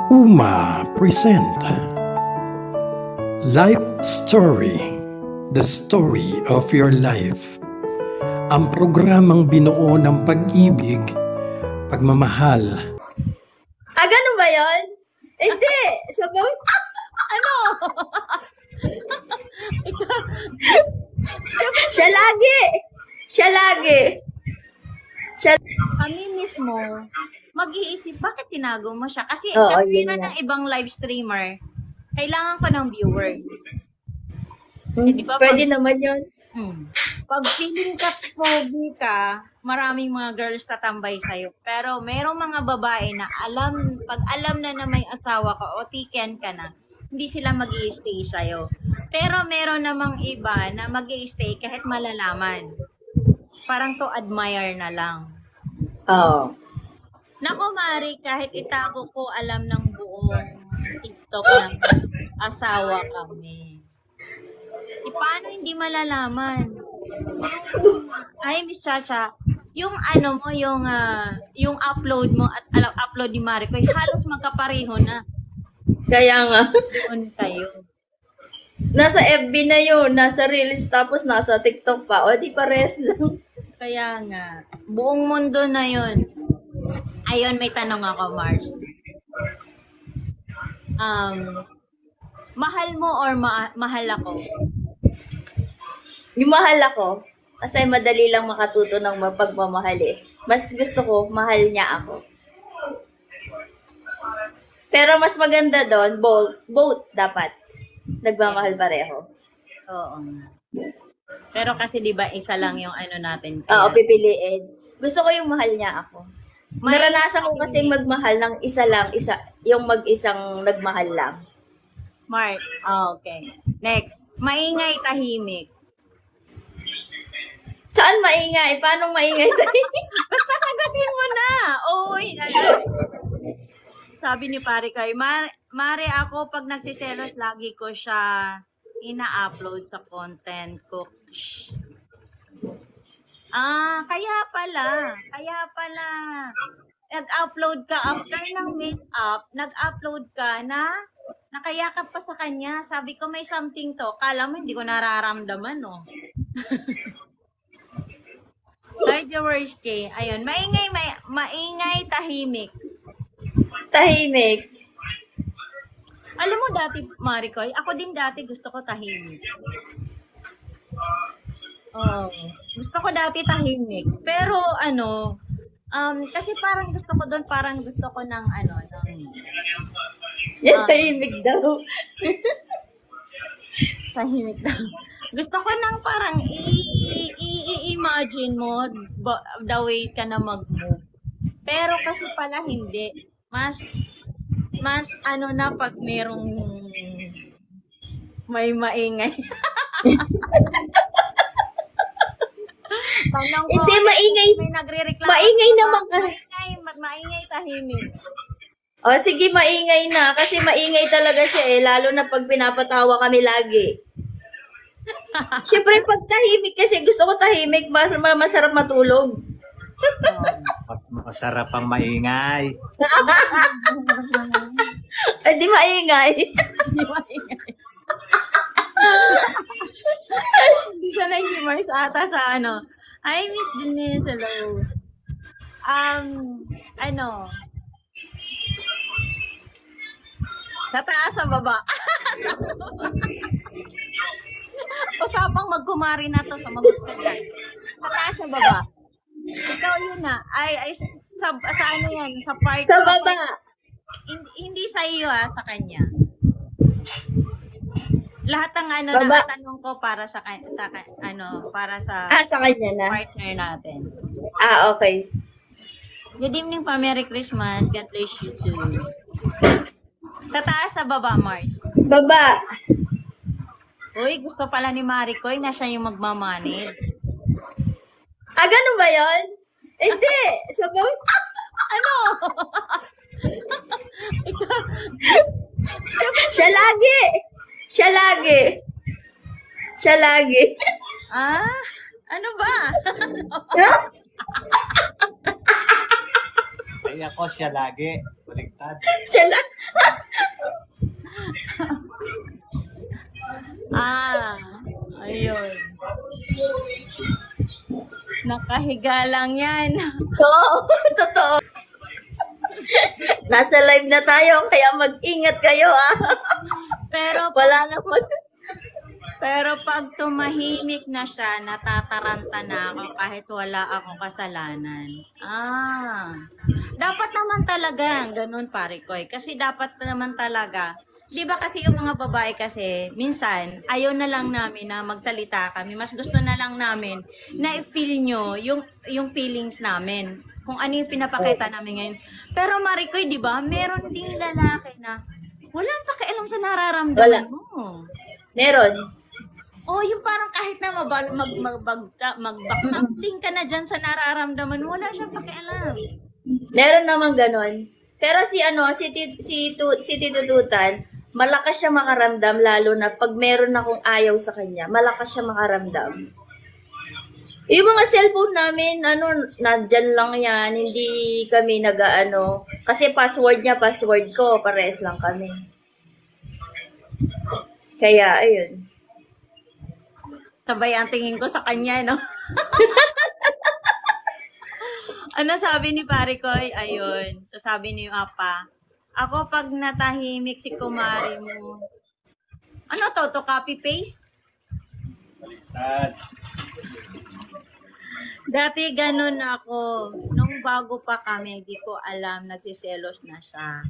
UMA present Life Story, the story of your life. Ang programang binuo ng pag-ibig, pagmamahal. Ganun ba yun? Hindi! Sabaw... Ano? Siya lagi! Siya lagi! Kami mismo, mag-iisip, bakit tinago mo siya? Kasi Oo, katulad yun nga. ng ibang live streamer, kailangan ko ng viewer. Di ba, Pwede naman yun. Pag feeling ka pogi ka, maraming mga girls tatambay sa'yo. Pero merong mga babae na pag alam na may asawa ka o tiken ka na, hindi sila mag-i-stay sa'yo. Pero meron namang iba na mag-i-stay kahit malalaman. Parang to admire na lang. Oo. Nako, Mari, kahit itago ko alam ng buong TikTok ng asawa kami. Paano hindi malalaman? Ay, Miss Chacha, yung ano mo, yung upload mo at upload ni Mari ko, halos magkapareho na. Kaya nga. Doon kayo. Nasa FB na yun, nasa Reels, tapos nasa TikTok pa. O, di pares lang. Kaya nga, buong mundo na yun. Ayun, may tanong ako, Mars. Mahal mo or mahal ako? Yung mahal ako, kasi madali lang makatuto ng pagmamahal eh. Mas gusto ko, mahal niya ako. Pero mas maganda doon, both dapat. Nagmamahal pareho. Oo. Pero kasi di ba isa lang yung ano natin. Oo, pipiliin. Gusto ko yung mahal niya ako. Naranasan ko kasi magmahal ng yung mag-isang nagmahal lang. Mark, okay. Next, maingay tahimik. Saan maingay? Paano maingay tahimik? Basta kagatin mo na. Oy, sabi ni pare kay Mare ako pag nagsiselos lagi ko siya ina-upload sa content ko. Kaya pala. Nag-upload ka after ng meet-up, nag-upload ka na nakayakap pa sa kanya. Sabi ko may something to. Kala mo hindi ko nararamdaman, no? Hi, George K. Ayun, maingay tahimik. Tahimik. Alam mo dati, Maricoy, ako din dati gusto ko tahimik. Gusto ko dati tahimik. Pero kasi parang gusto ko doon, parang gusto ko ng Yan, tahimik daw. tahimik daw. Gusto ko ng parang i-imagine mo the way ka na mag-move. Pero kasi pala hindi. Mas na pag merong may maingay. Hindi, maingay. May nagre-reklamo. Maingay naman ka. Maingay tahimik. O, sige, maingay na. Kasi maingay talaga siya eh. Lalo na pag pinapatawa kami lagi. Siyempre, pag tahimik kasi gusto ko tahimik. Masarap matulog. Masarap ang maingay. Ay, di maingay. Hindi ka na-humor sa ata sa Hi, Miss Denise. Hello. Sa taas, sa baba. Usapang magkumari na to sa magkukulan. Sa taas, sa baba. Ikaw yun na. Sa yan? Sa part. Sa baba. Hindi sa iyo sa kanya. Lahat ng Baba. nakatanong ko para sa para sa Sa kanya na. partner natin. Okay. Good evening pa, Merry Christmas. God bless you too. Sa taas, sa baba, Mars. Baba. Uy, gusto pala ni Maricoy na siya yung magmamanid. Ganun ba yun? Hindi. Sabaw. Ano? Siya lagi. Siya lagi. Siya lagi. Ano ba? Ay ako siya lagi. Baliktad. Siya lang. Ayun. Nakahiga lang yan. Oo, totoo. Nasa live na tayo, kaya mag-ingat kayo ah. Pero Wala na po. Pero pag tumahimik na siya, natataranta na ako kahit wala akong kasalanan. Dapat naman talaga, ganun pare ko. Kasi dapat naman talaga, di ba kasi yung mga babae kasi, minsan, ayaw na lang namin na magsalita kami. Mas gusto na lang namin na i-feel nyo yung feelings namin. Kung ano yung pinapakita namin ngayon. Pero Marikoy, di ba, meron ding lalaki na walang pakialam sa nararamdaman mo. Meron. Yung parang kahit na magbakting ka na dyan sa nararamdaman, wala siyang pakialam. Meron naman ganon. Pero si Titututan, malakas siya makaramdam lalo na pag meron akong ayaw sa kanya, malakas siya makaramdam. Yung mga cellphone namin, nandyan lang yan, hindi kami kasi password niya, password ko, pares lang kami. Kaya, ayun. Sabay ang tingin ko sa kanya, no? Ano sabi ni pare ko? Ayun. So sabi ni Apa, ako pag natahimik si kumari mo, ano to copy paste? Baliktad. Dati ganun ako. Nung bago pa kami, hindi ko alam, nagsiselos na siya.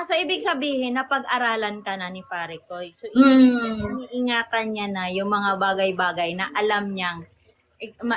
So ibig sabihin, napag-aralan ka na ni pare ko. So iniingatan niya na yung mga bagay-bagay na alam niyang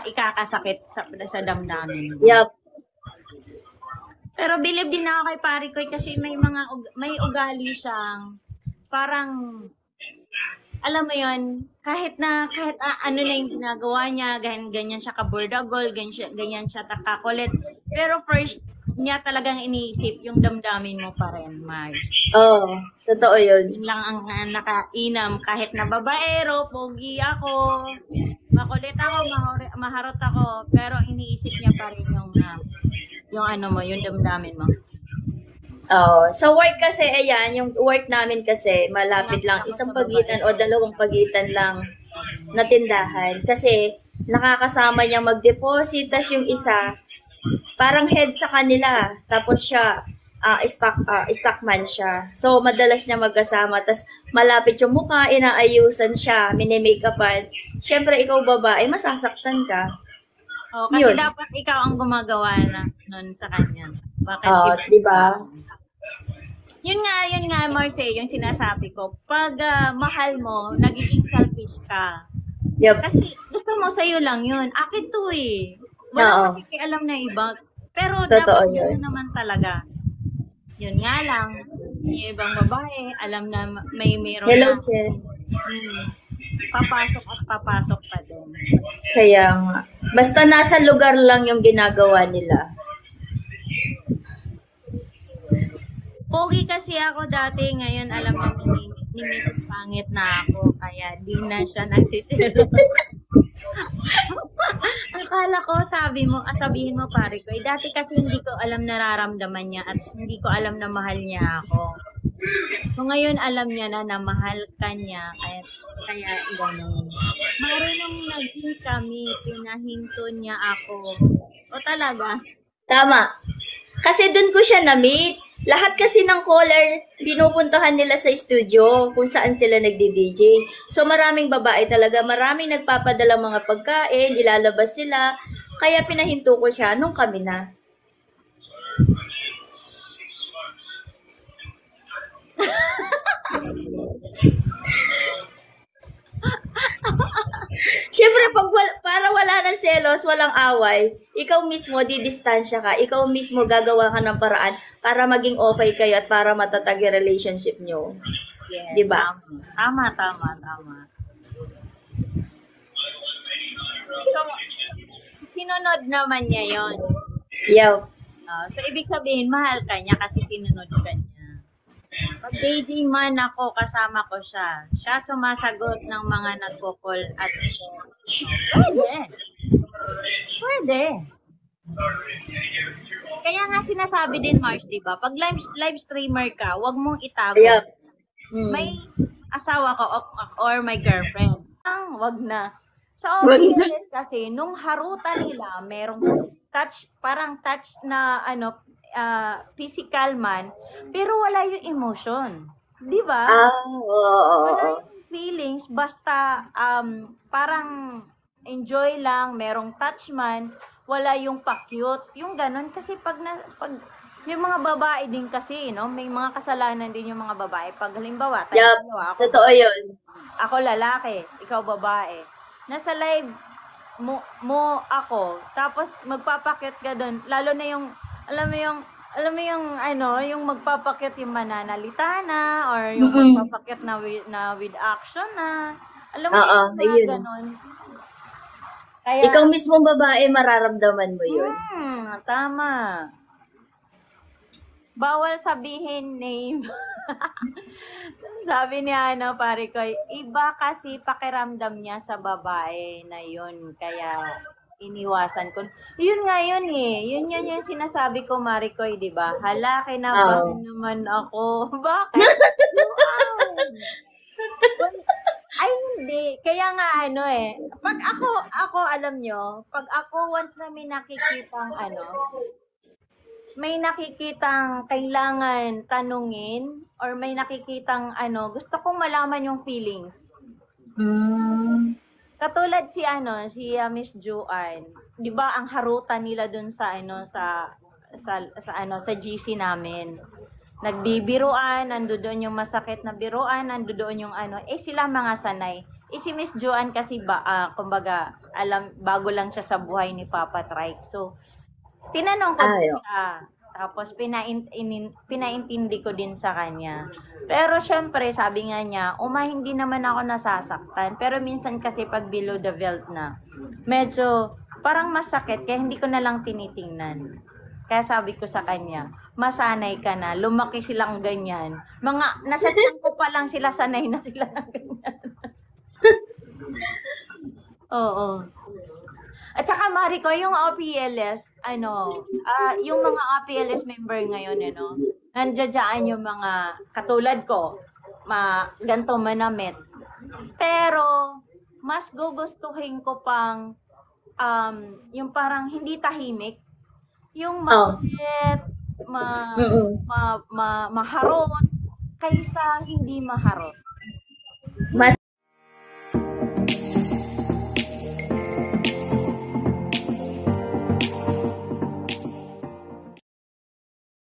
ikakasakit sa damdamin mo. Yup. Pero believe din ako kay pare ko kasi may ugali siyang parang alam mo yon, kahit ano na yung ginagawa niya, ganyan siya kabordagol, ganyan siya takakulit. Pero first niya talagang iniisip yung damdamin mo pa rin, Marge. Oo, totoo yun. Yun lang ang nakainam. Kahit na babaero, pogi ako, makulit ako, maharot ako, pero iniisip niya pa rin yung yung damdamin mo. Oo. Sa work kasi, ayan, yung work namin kasi, malapit lang, isang pagitan o dalawang pagitan lang na tindahan. Kasi, nakakasama niya mag-deposit, tas yung isa, parang head sa kanila. Tapos siya, stockman siya. So, madalas niya magkasama. Tapos, malapit yung mukha, inaayusan siya, mini-makeupan. Siyempre, ikaw babae, masasaktan ka. Kasi dapat ikaw ang gumagawa nun sa kanya. Bakit? Diba? Yun nga, Marce, yung sinasabi ko. Pag mahal mo, nagiging selfish ka. Yep. Kasi gusto mo sa'yo lang yun. Akin to eh. Wala makikialam na iba. Pero totoo dapat yun naman talaga. Yun nga lang, yung ibang babae, alam na mayroon Hello, na. Che. Papasok pa din. Kaya nga. Basta nasa lugar lang yung ginagawa nila. Pogi kasi ako dati, ngayon alam mo ni Mrs. Pangit na ako, kaya di na siya nagsiselo. Akala ko, sabihin mo pare ko, dati kasi hindi ko alam nararamdaman niya at hindi ko alam na mahal niya ako. So ngayon alam niya na mahal ka niya, kaya gano'n. Marunong naging kami, pinahinto niya ako. O talaga? Tama. Kasi dun ko siya na-meet. Lahat kasi ng caller, pinupuntahan nila sa studio kung saan sila nagdi-DJ. So maraming babae talaga, maraming nagpapadala mga pagkain, ilalabas sila. Kaya pinahinto ko siya nung kami na. Siyempre, para wala ng selos, walang away, ikaw mismo, didistansya ka, ikaw mismo gagawa ka ng paraan para maging okay kayo at para matatag yung relationship nyo. Yes, diba? Tama. So, sinunod naman niya yon. Yo. So, ibig sabihin, mahal ka niya kasi sinunod ka niya. Pag dating man ako, kasama ko siya. Siya sumasagot ng mga nagko-call at pwede. Kaya nga sinasabi din, Mars, di ba? Pag live streamer ka, wag mong itago. Yep. May asawa ko or my girlfriend. Wag na. Sa Wag na. OPLS kasi, nung harutan nila, merong touch, parang touch na physical man, pero wala yung emotion. Di ba? Oo. Wala yung feelings, basta parang enjoy lang, merong touch man, wala yung pa-cute, yung ganun. Kasi pag yung mga babae din kasi, no, may mga kasalanan din yung mga babae. Pag halimbawa, tayo Yup. dalawa, Totoo yun. ako lalaki, ikaw babae. Nasa live mo ako, tapos magpapakit ka doon, lalo na yung, alam mo yung yung magpapakit yung mananalita na, or yung magpapakit na with action na. Alam mo Oo, yung mga ayun. ganon. Kaya, Ikaw mismo babae, mararamdaman mo yun. tama. Bawal sabihin name. Sabi ni pare ko, iba kasi pakiramdam niya sa babae na yun. Kaya, iniwasan ko. Yun nga yun eh. Yun yung sinasabi ko, Maricoy, di ba? Hala, kinabahan naman ako. Bakit? Ay, hindi. Kaya nga pag ako alam nyo, pag ako once na may nakikitang kailangan tanungin, or may nakikitang gusto kong malaman yung feelings. Katulad si Miss Joanne, 'di ba ang harutan nila dun sa sa GC namin. Nagbibiruan, nandoon yung masakit na biruan, nandoon yung sila mga sanay. Si Miss Joanne kasi kumbaga bago lang siya sa buhay ni Papa Trike. So tinanong ko siya. Tapos pinaintindi ko din sa kanya. Pero syempre, sabi nga niya, hindi naman ako nasasaktan. Pero minsan kasi pag below the belt na, medyo parang masakit, kaya hindi ko na lang tinitingnan. Kaya sabi ko sa kanya, masanay ka na, lumaki silang ganyan. Nasa tiyan pa lang sila, sanay na sila ng ganyan. Oo. At saka Marico, yung OPLS, yung mga OPLS member ngayon, nandiyan yung mga katulad ko, ganito manamit. Pero, mas gugustuhin ko pang, yung parang hindi tahimik, yung makulit, maharot, kaysa hindi maharot. Mas